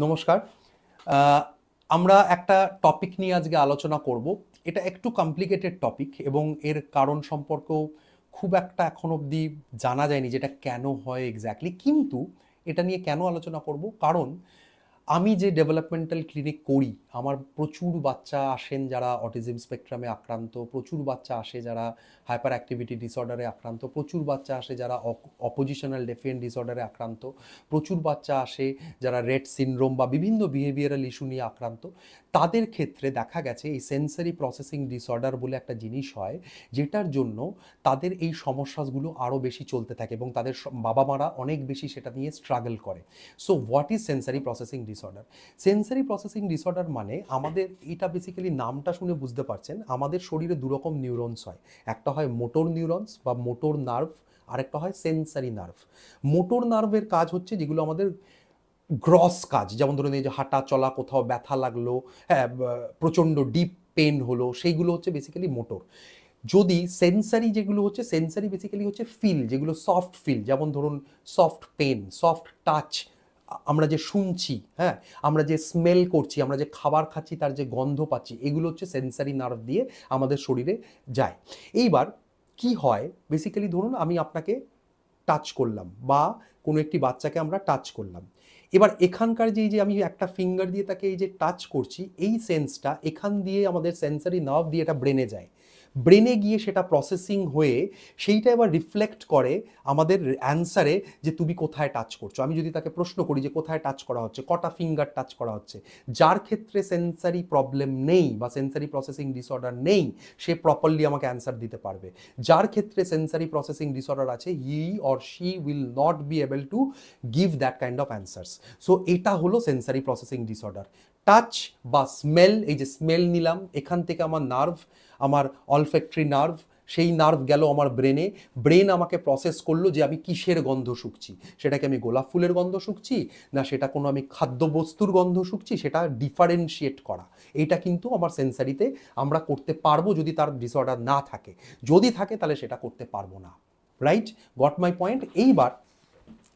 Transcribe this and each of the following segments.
নমস্কার। আমরা একটা টপিক নিয়ে আজকে আলোচনা করব। এটা একটু কমপ্লিকেটেড টপিক এবং এর কারণ সম্পর্কেও খুব একটা এখন অবধি জানা যায়নি যেটা কেন হয় এক্স্যাক্টলি। কিন্তু এটা নিয়ে কেন আলোচনা করব, কারণ আমি যে ডেভেলপমেন্টাল ক্লিনিক করি, আমার প্রচুর বাচ্চা আসেন যারা অটিজম স্পেকট্রামে আক্রান্ত, প্রচুর বাচ্চা আসে যারা হাইপার অ্যাক্টিভিটি ডিসঅর্ডারে আক্রান্ত, প্রচুর বাচ্চা আসে যারা অপোজিশনাল ডেফিয়েন্ট ডিসঅর্ডারে আক্রান্ত, প্রচুর বাচ্চা আসে যারা রেট সিনড্রোম বা বিভিন্ন বিহেভিয়ারাল ইস্যু নিয়ে আক্রান্ত। তাদের ক্ষেত্রে দেখা গেছে এই সেন্সারি প্রসেসিং ডিসঅর্ডার বলে একটা জিনিস হয়, যেটার জন্য তাদের এই সমস্যাগুলো আরও বেশি চলতে থাকে এবং তাদের বাবা মারা অনেক বেশি সেটা নিয়ে স্ট্রাগল করে। So what is sensory processing disorder? Sensory processing disorder মানে আমাদের, এটা বেসিক্যালি নামটা শুনে বুঝতে পারছেন, আমাদের শরীরে দুরকম নিউরনস হয়। একটা হয় মোটর নিউরনস বা মোটর নার্ভ, আরেকটা হয় সেন্সারি নার্ভ। মোটর নার্ভের কাজ হচ্ছে যেগুলো আমাদের গ্রস কাজ, যেমন ধরুন এই যে হাঁটা চলা, কোথাও ব্যথা লাগলো, হ্যাঁ, প্রচণ্ড ডিপ পেন হলো, সেইগুলো হচ্ছে বেসিক্যালি মোটর। যদি সেন্সারি যেগুলো হচ্ছে, সেন্সারি বেসিক্যালি হচ্ছে ফিল, যেগুলো সফট ফিল, যেমন ধরুন সফট পেন, সফট টাচ, আমরা যে শুনছি, হ্যাঁ, আমরা যে স্মেল করছি, আমরা যে খাবার খাচ্ছি তার যে গন্ধ পাচ্ছি, এগুলো হচ্ছে সেন্সারি নার্ভ দিয়ে আমাদের শরীরে যায়। এইবার কি হয়, বেসিক্যালি ধরুন আমি আপনাকে টাচ করলাম বা কোনো একটি বাচ্চাকে আমরা টাচ করলাম। এবার এখানকার যে আমি একটা ফিঙ্গার দিয়ে তাকে এই যে টাচ করছি, এই সেন্সটা এখান দিয়ে আমাদের সেন্সারি নার্ভ দিয়ে এটা ব্রেনে যায়। ব্রেনে গিয়ে সেটা প্রসেসিং হয়ে সেইটা এবার রিফ্লেক্ট করে আমাদের অ্যান্সারে যে তুমি কোথায় টাচ করছো। আমি যদি তাকে প্রশ্ন করি যে কোথায় টাচ করা হচ্ছে, কটা ফিঙ্গার টাচ করা হচ্ছে, যার ক্ষেত্রে সেন্সারি প্রবলেম নেই বা সেন্সারি প্রসেসিং ডিসঅর্ডার নেই, সে প্রপারলি আমাকে অ্যান্সার দিতে পারবে। যার ক্ষেত্রে সেন্সারি প্রসেসিং ডিসঅর্ডার আছে, he or she will not be able to give that kind of answers. So এটা হলো সেন্সারি প্রসেসিং ডিসঅর্ডার। টাচ বা স্মেল, এই যে স্মেল নিলাম, এখান থেকে আমার নার্ভ, আমার অলফ্যাক্টরি নার্ভ, সেই নার্ভ গেল আমার ব্রেনে, ব্রেন আমাকে প্রসেস করলো যে আমি কিসের গন্ধ শুকছি, সেটাকে আমি গোলাপ ফুলের গন্ধ শুকছি না সেটা কোনো আমি খাদ্যবস্তুর গন্ধ শুকছি, সেটা ডিফারেন্সিয়েট করা। এটা কিন্তু আমার সেন্সারিতে আমরা করতে পারবো যদি তার ডিসঅর্ডার না থাকে। যদি থাকে তাহলে সেটা করতে পারবো না। Right, got my point? এইবার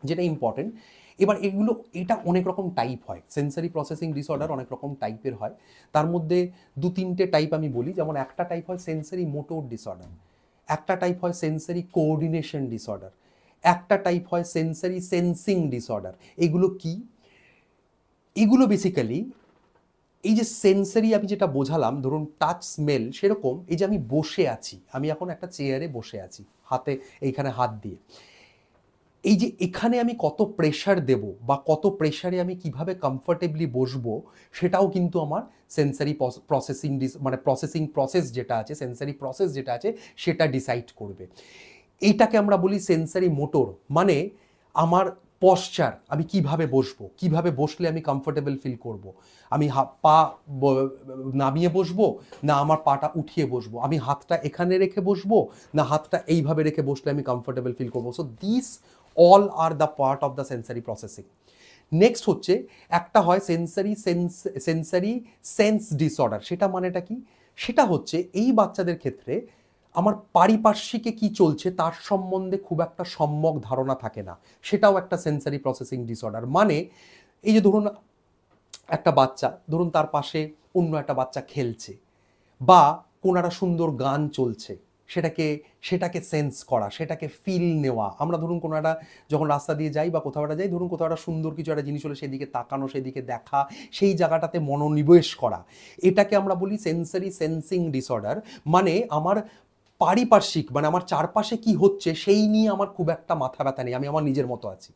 যেটা ইম্পর্টেন্ট, এবার এগুলো, এটা অনেক রকম টাইপ হয়, সেন্সারি প্রসেসিং ডিসঅর্ডার অনেক রকম টাইপের হয়। তার মধ্যে দু তিনটে টাইপ আমি বলি, যেমন একটা টাইপ হয় সেন্সারি মোটর ডিসঅর্ডার, একটা টাইপ হয় সেন্সারি কোঅর্ডিনেশন ডিসঅর্ডার, একটা টাইপ হয় সেন্সারি সেন্সিং ডিসঅর্ডার। এগুলো কি? এগুলো বেসিক্যালি এই যে সেন্সারি আমি যেটা বোঝালাম, ধরুন টাচ স্মেল, সেরকম এই যে আমি বসে আছি, আমি এখন একটা চেয়ারে বসে আছি, হাতে এইখানে হাত দিয়ে, এই যে এখানে আমি কত প্রেশার দেব বা কত প্রেশারে আমি কিভাবে কমফর্টেবলি বসবো, সেটাও কিন্তু আমার সেন্সারি প্রসেসিং মানে প্রসেসিং প্রসেস যেটা আছে, সেন্সারি প্রসেস যেটা আছে, সেটা ডিসাইড করবে। এইটাকে আমরা বলি সেন্সারি মোটর। মানে আমার পশ্চার, আমি কিভাবে বসবো, কিভাবে বসলে আমি কমফোর্টেবল ফিল করব, আমি পা নামিয়ে বসবো না আমার পাটা উঠিয়ে বসবো, আমি হাতটা এখানে রেখে বসবো না হাতটা এইভাবে রেখে বসলে আমি কমফোর্টেবল ফিল করবো। So this all are the part of the sensory processing. Next হচ্ছে একটা হয় সেন্সারি সেন্স ডিসঅর্ডার। সেটা মানেটা কি? সেটা হচ্ছে এই বাচ্চাদের ক্ষেত্রে আমার পারিপার্শ্বিকে কি চলছে তার সম্বন্ধে খুব একটা সম্যক ধারণা থাকে না, সেটাও একটা সেন্সারি প্রসেসিং ডিসঅর্ডার। মানে এই যে ধরুন একটা বাচ্চা, ধরুন তার পাশে অন্য একটা বাচ্চা খেলছে বা কোনো একটা সুন্দর গান চলছে, সেটাকে সেন্স করা, সেটাকে ফিল নেওয়া। আমরা ধরুন কোনো একটা যখন রাস্তা দিয়ে যাই বা কোথাও একটা যাই, ধরুন কোথাও একটা সুন্দর কিছু একটা জিনিস হলে সেদিকে তাকানো, সেদিকে দেখা, সেই জায়গাটাতে মনোনিবেশ করা, এটাকে আমরা বলি সেন্সারি সেন্সিং ডিসঅর্ডার। মানে আমার পারিপার্শ্বিক, মানে আমার চারপাশে কি হচ্ছে সেই নিয়ে আমার খুব একটা মাথা ব্যথা নেই, আমি আমার নিজের মতো আছি।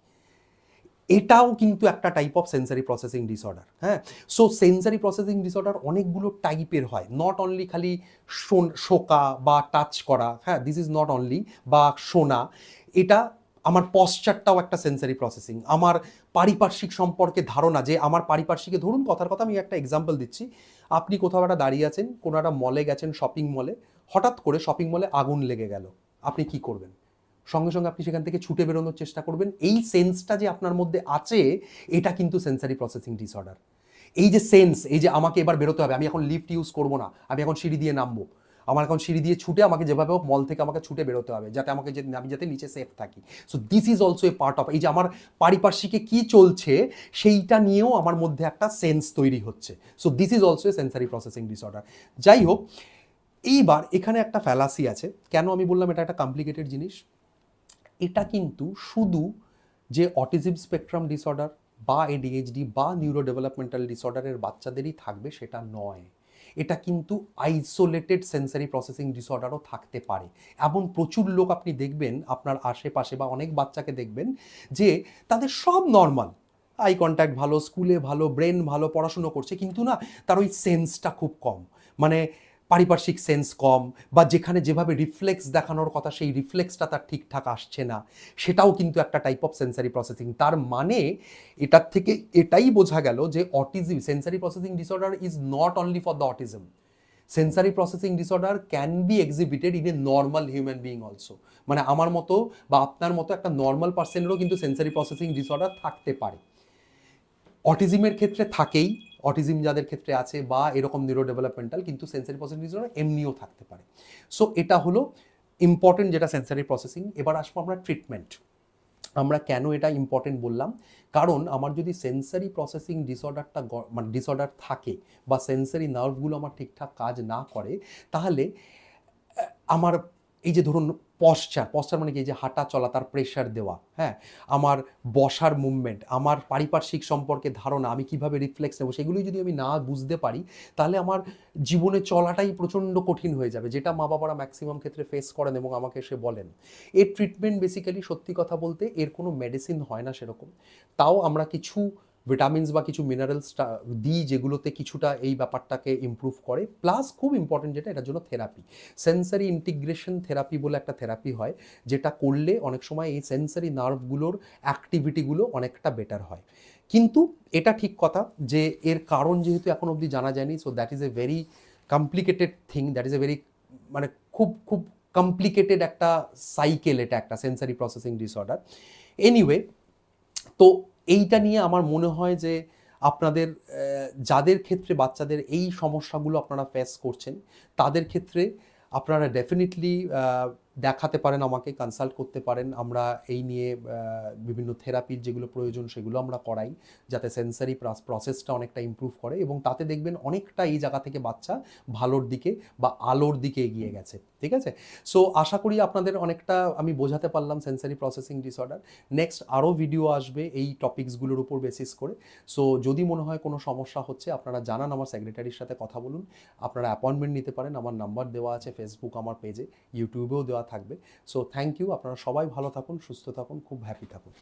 এটাও কিন্তু একটা type of sensory processing disorder. হ্যাঁ, সো সেন্সারি প্রসেসিং ডিসঅর্ডার অনেকগুলো টাইপের হয়, নট অনলি খালি শোকা বা টাচ করা, হ্যাঁ, দিস ইজ নট অনলি, বা শোনা। এটা আমার পশ্চারটাও একটা সেন্সারি প্রসেসিং, আমার পারিপার্শ্বিক সম্পর্কে ধারণা, যে আমার পারিপার্শ্বিকে, ধরুন কথার কথা আমি একটা এক্সাম্পল দিচ্ছি, আপনি কোথাও একটা দাঁড়িয়ে আছেন, কোনো একটা মলে গেছেন, শপিং মলে, হঠাৎ করে শপিং মলে আগুন লেগে গেল, আপনি কি করবেন? সঙ্গে সঙ্গে আপনি সেখান থেকে ছুটে বেরোনোর চেষ্টা করবেন। এই সেন্সটা যে আপনার মধ্যে আছে, এটা কিন্তু সেন্সারি প্রসেসিং ডিসঅর্ডার। এই যে সেন্স, এই যে আমাকে এবার বেরোতে হবে, আমি এখন লিফট ইউজ করবো না, আমি এখন সিঁড়ি দিয়ে নামবো, আমার এখন সিঁড়ি দিয়ে ছুটে আমাকে যেভাবে হোক মল থেকে আমাকে ছুটে বেরোতে হবে, যাতে আমাকে আমি যাতে নিচে সেফ থাকি। So this is also a part of, এই যে আমার পারিপার্শ্বিকে কি চলছে সেইটা নিয়েও আমার মধ্যে একটা সেন্স তৈরি হচ্ছে। So this is also a sensory processing disorder. যাই হোক, এইবার এখানে একটা ফ্যালাসি আছে। কেন আমি বললাম এটা একটা কমপ্লিকেটেড জিনিস? এটা কিন্তু শুধু যে অটিজম স্পেকট্রাম ডিসঅর্ডার বা এডিএইচডি বা নিউরো ডেভেলপমেন্টাল ডিসঅর্ডারের বাচ্চাদেরই থাকবে সেটা নয়। এটা কিন্তু আইসোলেটেড সেন্সারি প্রসেসিং ডিসঅর্ডারও থাকতে পারে। এমন প্রচুর লোক আপনি দেখবেন আপনার আশেপাশে, বা অনেক বাচ্চাকে দেখবেন যে তাদের সব নর্মাল, আই কন্ট্যাক্ট ভালো, স্কুলে ভালো, ব্রেন ভালো, পড়াশুনো করছে, কিন্তু না তার ওই সেন্সটা খুব কম, মানে পারিপার্শ্বিক সেন্স কম, বা যেখানে যেভাবে রিফ্লেক্স দেখানোর কথা সেই রিফ্লেক্সটা তার ঠিকঠাক আসছে না, সেটাও কিন্তু একটা টাইপ অফ সেন্সারি প্রসেসিং। তার মানে এটার থেকে এটাই বোঝা গেল যে autism, sensory processing disorder is not only for the autism. Sensory processing disorder can be এক্সিবিটেড in a normal human being also. মানে আমার মতো বা আপনার মতো একটা নর্মাল পার্সনেরও কিন্তু সেন্সারি প্রসেসিং ডিসঅর্ডার থাকতে পারে। অটিজমের ক্ষেত্রে থাকেই, অটিজম যাদের ক্ষেত্রে আছে বা এরকম নিউরো ডেভেলপমেন্টাল, কিন্তু সেন্সারি প্রসেসিং ডিসঅর্ডার এমনিও থাকতে পারে। সো এটা হলো ইম্পর্টেন্ট যেটা সেন্সারি প্রসেসিং। এবার আসবো আমরা ট্রিটমেন্ট। আমরা কেন এটা ইম্পর্টেন্ট বললাম? কারণ আমার যদি সেন্সারি প্রসেসিং ডিসঅর্ডারটা মানে ডিসঅর্ডার থাকে বা সেন্সারি নার্ভগুলো আমার ঠিকঠাক কাজ না করে, তাহলে আমার এই যে ধরুন পশ্চার মানে কি, যে হাঁটা চলা, তার প্রেশার দেওয়া, হ্যাঁ, আমার বসার মুভমেন্ট, আমার পারিপার্শ্বিক সম্পর্কে ধারণা, আমি কিভাবে রিফ্লেক্স নেবো, সেগুলোই যদি আমি না বুঝতে পারি, তাহলে আমার জীবনে চলাটাই প্রচণ্ড কঠিন হয়ে যাবে, যেটা মা বাবারা ম্যাক্সিমাম ক্ষেত্রে ফেস করেন এবং আমাকে এসে বলেন। এর ট্রিটমেন্ট বেসিক্যালি, সত্যি কথা বলতে, এর কোনো মেডিসিন হয় না সেরকম। তাও আমরা কিছু ভিটামিনস বা কিছু মিনারেলস দিই, যেগুলোতে কিছুটা এই ব্যাপারটাকে ইমপ্রুভ করে। প্লাস খুব ইম্পর্টেন্ট যেটা, এটার জন্য থেরাপি, সেন্সারি ইন্টিগ্রেশন থেরাপি বলে একটা থেরাপি হয়, যেটা করলে অনেক সময় এই সেন্সারি নার্ভগুলোর অ্যাক্টিভিটিগুলো অনেকটা বেটার হয়। কিন্তু এটা ঠিক কথা যে এর কারণ যেহেতু এখন অবধি জানা যায়নি, so that is a very complicated thing, that is a very, মানে খুব খুব কমপ্লিকেটেড একটা সাইকেল এটা, একটা সেন্সারি প্রসেসিং ডিসঅর্ডার। এনিওয়ে, তো এইটা নিয়ে আমার মনে হয় যে আপনাদের যাদের ক্ষেত্রে বাচ্চাদের এই সমস্যাগুলো আপনারা ফেস করছেন, তাদের ক্ষেত্রে আপনারা ডেফিনেটলি দেখাতে পারেন, আমাকে কনসাল্ট করতে পারেন। আমরা এই নিয়ে বিভিন্ন থেরাপির যেগুলো প্রয়োজন সেগুলো আমরা করাই, যাতে সেন্সারি প্রসেসটা অনেকটা ইমপ্রুভ করে, এবং তাতে দেখবেন অনেকটা এই জায়গা থেকে বাচ্চা ভালোর দিকে বা আলোর দিকে এগিয়ে গেছে। ঠিক আছে? সো আশা করি আপনাদের অনেকটা আমি বোঝাতে পারলাম সেন্সারি প্রসেসিং ডিসঅর্ডার। নেক্সট আরও ভিডিও আসবে এই টপিকসগুলোর উপর বেসিস করে। সো যদি মনে হয় কোনো সমস্যা হচ্ছে, আপনারা জানান, আমার সেক্রেটারির সাথে কথা বলুন, আপনারা অ্যাপয়েন্টমেন্ট নিতে পারেন। আমার নাম্বার দেওয়া আছে ফেসবুক আমার পেজে, ইউটিউবেও দেওয়া থাকবে। সো থ্যাংক ইউ, আপনারা সবাই ভালো থাকুন, সুস্থ থাকুন, খুব হ্যাপি থাকুন।